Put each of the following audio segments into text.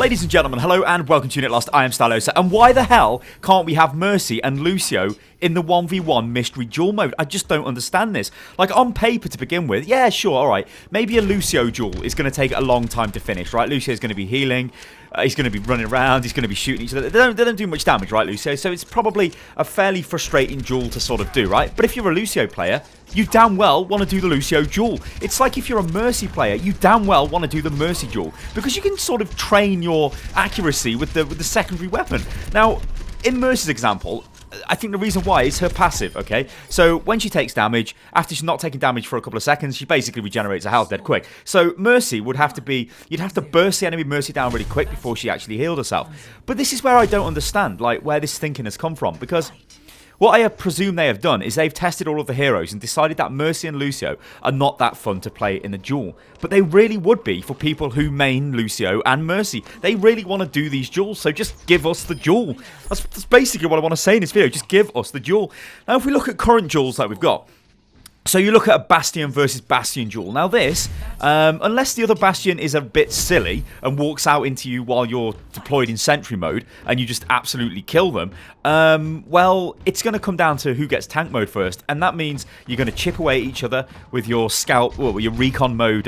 Ladies and gentlemen, hello and welcome to Unit Lost. I am Stylosa, and why the hell can't we have Mercy and LUCIO in the 1v1 mystery duel mode? I just don't understand this. Like, on paper to begin with, yeah, sure, alright, maybe a LUCIO duel is going to take a long time to finish, right? LUCIO is going to be healing, he's going to be running around, he's going to be shooting each other. They don't do much damage, right, LUCIO? So it's probably a fairly frustrating duel to sort of do, right? But if you're a LUCIO player, you damn well want to do the LUCIO duel. It's like if you're a Mercy player, you damn well want to do the Mercy duel, because you can sort of train your accuracy with the secondary weapon. Now, in Mercy's example, I think the reason why is her passive, okay? So when she takes damage, after she's not taking damage for a couple of seconds, she basically regenerates her health dead quick. So Mercy would have to be, you'd have to burst the enemy Mercy down really quick before she actually healed herself. But this is where I don't understand, like, where this thinking has come from, because what I presume they have done is they've tested all of the heroes and decided that Mercy and LUCIO are not that fun to play in the duel. But they really would be for people who main LUCIO and Mercy. They really want to do these duels, so just give us the duel. That's basically what I want to say in this video, just give us the duel. Now, if we look at current duels that we've got, so you look at a Bastion versus Bastion duel. Now this, unless the other Bastion is a bit silly and walks out into you while you're deployed in sentry mode and you just absolutely kill them, well, it's going to come down to who gets tank mode first, and that means you're going to chip away at each other with your scout, well, your recon mode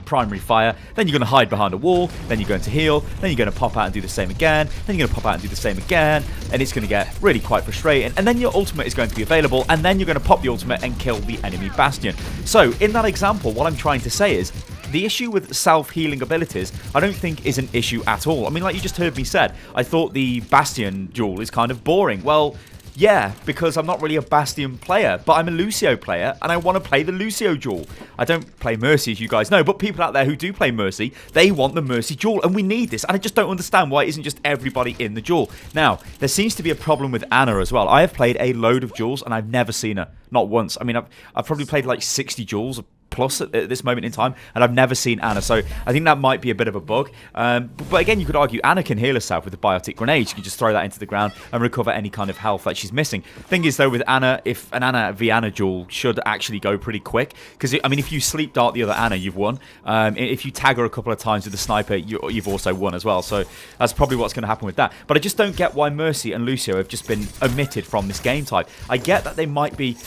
primary fire, then you're going to hide behind a wall, then you're going to heal, then you're going to pop out and do the same again, then you're going to pop out and do the same again, and it's going to get really quite frustrating, and then your ultimate is going to be available, and then you're going to pop the ultimate and kill the enemy Bastion. So in that example, what I'm trying to say is the issue with self-healing abilities I don't think is an issue at all. I mean, like you just heard me said, I thought the Bastion duel is kind of boring. Well, yeah, because I'm not really a Bastion player, but I'm a LUCIO player, and I want to play the LUCIO duel. I don't play Mercy, as you guys know, but people out there who do play Mercy, they want the Mercy duel, and we need this, and I just don't understand why it isn't just everybody in the duel. Now, there seems to be a problem with Ana as well. I have played a load of duels, and I've never seen her. Not once. I mean, I've probably played like 60 duels plus at this moment in time, and I've never seen Ana, so I think that might be a bit of a bug. But again, you could argue Ana can heal herself with a biotic grenade. She can just throw that into the ground and recover any kind of health that she's missing. Thing is, though, with Ana, if an Ana v Ana duel should actually go pretty quick, because I mean, if you sleep dart the other Ana, you've won. If you tag her a couple of times with the sniper, you've also won as well. So that's probably what's going to happen with that. But I just don't get why Mercy and LUCIO have just been omitted from this game type. I get that they might be,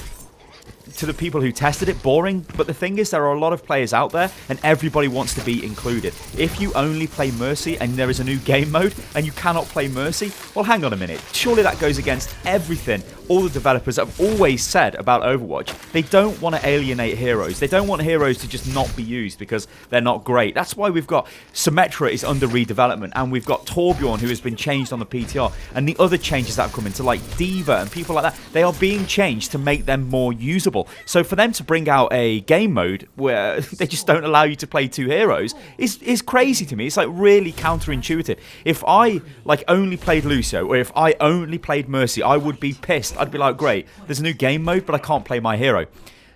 to the people who tested it, boring, but the thing is, there are a lot of players out there and everybody wants to be included. If you only play Mercy and there is a new game mode and you cannot play Mercy, well, hang on a minute, surely that goes against everything all the developers have always said about Overwatch. They don't want to alienate heroes. They don't want heroes to just not be used because they're not great. That's why we've got Symmetra is under redevelopment, and we've got Torbjorn, who has been changed on the PTR, and the other changes that have come into, like Diva and people like that, they are being changed to make them more usable. So for them to bring out a game mode where they just don't allow you to play two heroes is crazy to me. It's like really counterintuitive. If I like only played LUCIO, or if I only played Mercy, I would be pissed. I'd be like, great, there's a new game mode, but I can't play my hero.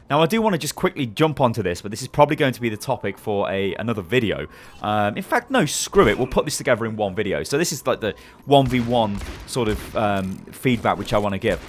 Now, I do want to just quickly jump onto this, but this is probably going to be the topic for another video. In fact, no, screw it. We'll put this together in one video. So this is like the 1v1 sort of feedback which I want to give.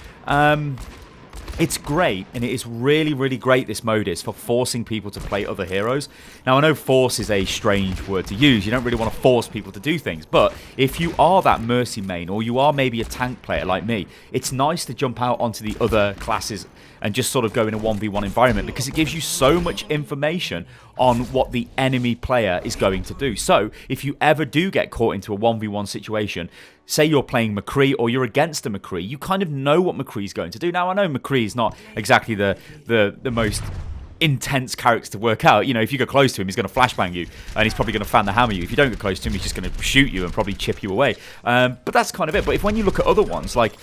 It's great, and it is really, really great, this mode is, for forcing people to play other heroes. Now, I know force is a strange word to use. You don't really want to force people to do things, but if you are that Mercy main, or you are maybe a tank player like me, it's nice to jump out onto the other classes and just sort of go in a 1v1 environment, because it gives you so much information on what the enemy player is going to do. So, if you ever do get caught into a 1v1 situation, say you're playing McCree or you're against a McCree, you kind of know what McCree's going to do. Now, I know McCree is not exactly the most intense character to work out. You know, if you go close to him, he's going to flashbang you, and he's probably going to fan the hammer you. If you don't get close to him, he's just going to shoot you and probably chip you away. But that's kind of it. But if when you look at other ones, like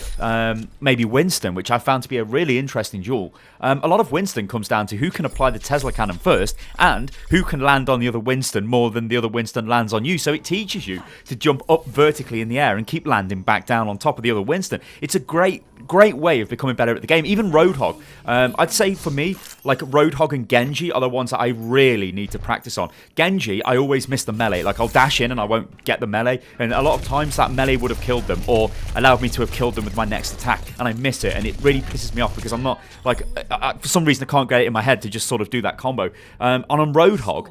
maybe Winston, which I found to be a really interesting duel, a lot of Winston comes down to who can apply the Tesla cannon first and who can land on the other Winston more than the other Winston lands on you. So it teaches you to jump up vertically in the air and keep landing back down on top of the other Winston. It's a great way of becoming better at the game. Even Roadhog. I'd say for me, like Roadhog and Genji are the ones that I really need to practice on. Genji, I always miss the melee. Like, I'll dash in and I won't get the melee, and a lot of times that melee would have killed them or allowed me to have killed them with my next attack, and I miss it, and it really pisses me off because I'm not, like, for some reason I can't get it in my head to just sort of do that combo. On Roadhog,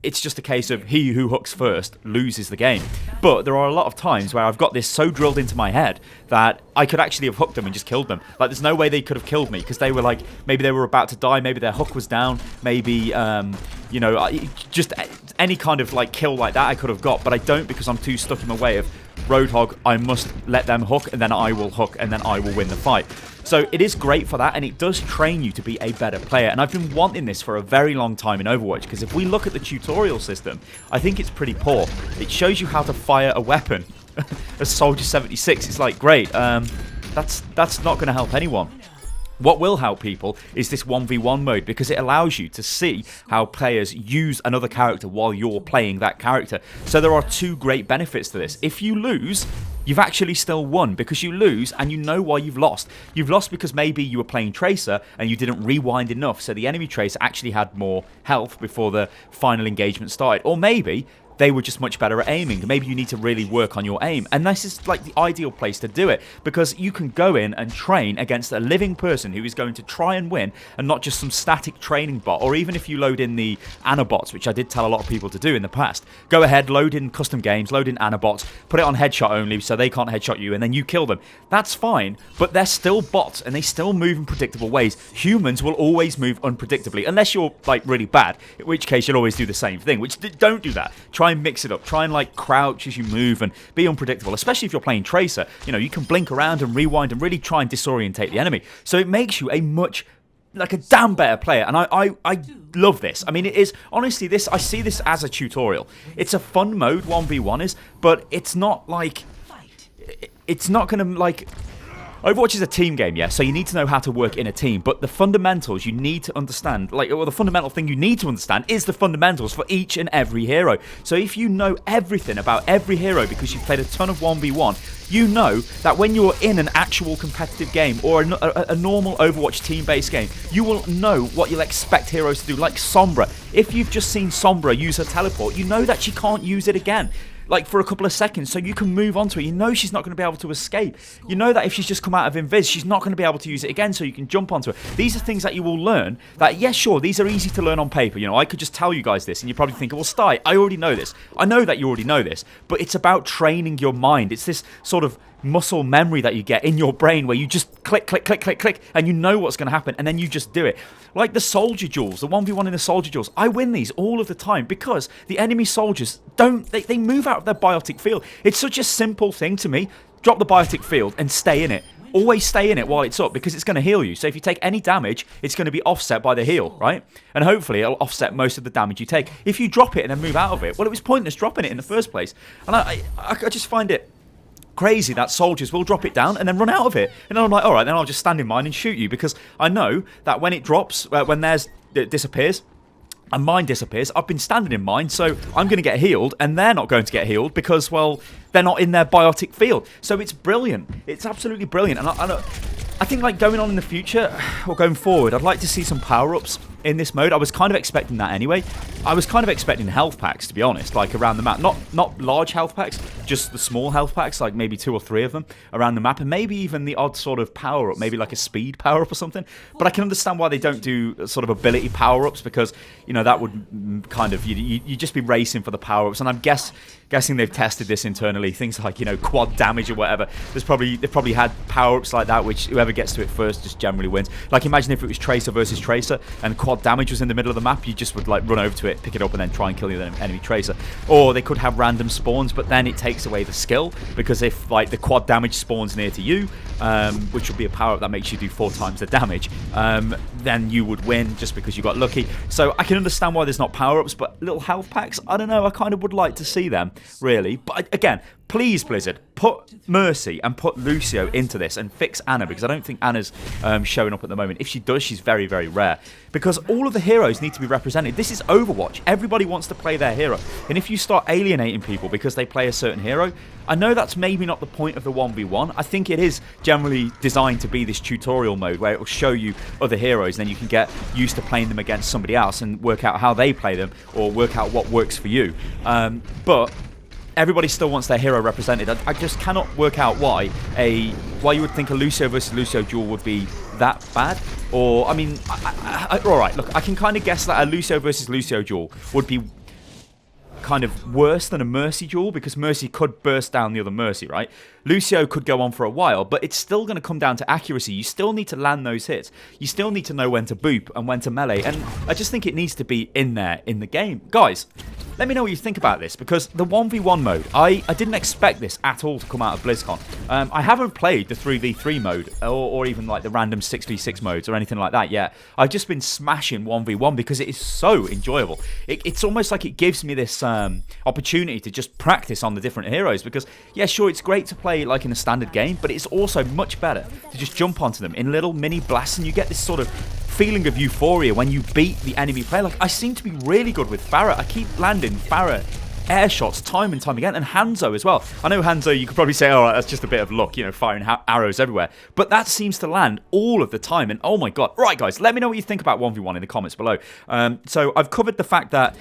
It's just a case of he who hooks first loses the game. But there are a lot of times where I've got this so drilled into my head that I could actually have hooked them and just killed them. Like, there's no way they could have killed me, because they were like, maybe they were about to die, maybe their hook was down, maybe, you know, just any kind of like kill like that I could have got, but I don't, because I'm too stuck in my way of Roadhog. I must let them hook, and then I will hook, and then I will win the fight. So it is great for that, and it does train you to be a better player. And I've been wanting this for a very long time in Overwatch, because if we look at the tutorial system, I think it's pretty poor. It shows you how to fire a weapon. As Soldier 76, it's like, great, that's not going to help anyone. What will help people is this 1v1 mode, because it allows you to see how players use another character while you're playing that character. So there are two great benefits to this. If you lose, you've actually still won, because you lose and you know why you've lost. You've lost because maybe you were playing Tracer and you didn't rewind enough, so the enemy Tracer actually had more health before the final engagement started. Or maybe they were just much better at aiming. Maybe you need to really work on your aim. And this is like the ideal place to do it, because you can go in and train against a living person who is going to try and win, and not just some static training bot. Or even if you load in the Anabots, which I did tell a lot of people to do in the past, go ahead, load in custom games, load in Anabots, put it on headshot only so they can't headshot you, and then you kill them. That's fine, but they're still bots and they still move in predictable ways. Humans will always move unpredictably, unless you're like really bad, in which case you'll always do the same thing, which don't do that. Try and mix it up. Try and like crouch as you move and be unpredictable, especially if you're playing Tracer. You know, you can blink around and rewind and really try and disorientate the enemy. So it makes you a much, like a damn better player. And I love this. I mean, it is, honestly, this, I see this as a tutorial. It's a fun mode, 1v1 is, but it's not like, it's not going to like, Overwatch is a team game, yeah, so you need to know how to work in a team, but the fundamentals you need to understand, like, well, the fundamental thing you need to understand is the fundamentals for each and every hero. So if you know everything about every hero because you've played a ton of 1v1, you know that when you're in an actual competitive game or a normal Overwatch team-based game, you will know what you'll expect heroes to do, like Sombra. If you've just seen Sombra use her teleport, you know that she can't use it again, like for a couple of seconds, so you can move on to it. You know she's not going to be able to escape. You know that if she's just come out of Invis, she's not going to be able to use it again, so you can jump onto it. These are things that you will learn that, yes, sure, these are easy to learn on paper. You know, I could just tell you guys this, and you're probably thinking, well, Sty, I already know this. I know that you already know this, but it's about training your mind. It's this sort of muscle memory that you get in your brain where you just click, click, click, click, click, and you know what's going to happen, and then you just do it. Like the soldier duels, the 1v1 in the soldier duels, I win these all of the time because the enemy soldiers they move out of their biotic field. It's such a simple thing to me. Drop the biotic field and stay in it. Always stay in it while it's up, because it's going to heal you. So if you take any damage, it's going to be offset by the heal, right? And hopefully it'll offset most of the damage you take. If you drop it and then move out of it, well, it was pointless dropping it in the first place. And I just find it crazy that soldiers will drop it down and then run out of it. And then I'm like, all right, then I'll just stand in mine and shoot you, because I know that when it drops, when theirs disappears and mine disappears, I've been standing in mine, so I'm going to get healed, and they're not going to get healed because, well, they're not in their biotic field. So it's brilliant. It's absolutely brilliant. And I think, like, going on in the future, or going forward, I'd like to see some power-ups in this mode. I was kind of expecting that anyway. I was kind of expecting health packs, to be honest, like around the map. Not large health packs, just the small health packs, like maybe 2 or 3 of them around the map, and maybe even the odd sort of power-up, maybe like a speed power-up or something. But I can understand why they don't do sort of ability power-ups, because, you know, that would kind of, you'd just be racing for the power-ups. And I'm guessing they've tested this internally, things like, you know, quad damage or whatever. They've probably had power-ups like that, which whoever gets to it first just generally wins. Like, imagine if it was Tracer versus Tracer and quad damage was in the middle of the map, you just would like run over to it, pick it up, and then try and kill the enemy Tracer. Or they could have random spawns, but then it takes away the skill, because if like the quad damage spawns near to you, which would be a power-up that makes you do 4 times the damage, then you would win just because you got lucky. So I can understand why there's not power-ups, but little health packs, I don't know, I kind of would like to see them, really. But again, please, Blizzard, put Mercy and put Lucio into this and fix Ana, because I don't think Ana's showing up at the moment. If she does, she's very, very rare, because all of the heroes need to be represented. This is Overwatch. Everybody wants to play their hero, and if you start alienating people because they play a certain hero, I know that's maybe not the point of the 1v1. I think it is generally designed to be this tutorial mode where it will show you other heroes, and then you can get used to playing them against somebody else and work out how they play them, or work out what works for you. But everybody still wants their hero represented. I just cannot work out why you would think a Lucio versus Lucio duel would be that bad. Or, I mean, alright, look, I can kind of guess that a Lucio versus Lucio duel would be kind of worse than a Mercy duel, because Mercy could burst down the other Mercy, right? Lucio could go on for a while, but it's still going to come down to accuracy. You still need to land those hits. You still need to know when to boop and when to melee, and I just think it needs to be in there in the game. Guys, let me know what you think about this, because the 1v1 mode, I didn't expect this at all to come out of BlizzCon. I haven't played the 3v3 mode, or even like the random 6v6 modes or anything like that yet. I've just been smashing 1v1 because it is so enjoyable. It's almost like it gives me this opportunity to just practice on the different heroes, because, yeah, sure, it's great to play like in a standard game, but it's also much better to just jump onto them in little mini blasts, and you get this sort of feeling of euphoria when you beat the enemy player. Like, I seem to be really good with Farah. I keep landing Farah air shots time and time again, and Hanzo as well. I know Hanzo, you could probably say, alright, that's just a bit of luck, you know, firing arrows everywhere, but that seems to land all of the time, and oh my god. Right, guys, let me know what you think about 1v1 in the comments below. So I've covered the fact that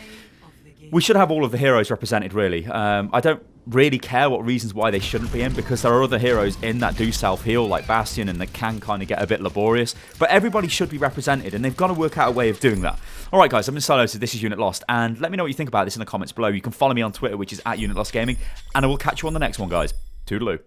we should have all of the heroes represented, really. I don't really care what reasons why they shouldn't be in, because there are other heroes in that do self-heal, like Bastion, and that can kind of get a bit laborious. But everybody should be represented, and they've got to work out a way of doing that. Alright guys, I've been Stylosa, this is Unit Lost, and let me know what you think about this in the comments below. You can follow me on Twitter, which is @UnitLostGaming, and I will catch you on the next one, guys. Toodaloo.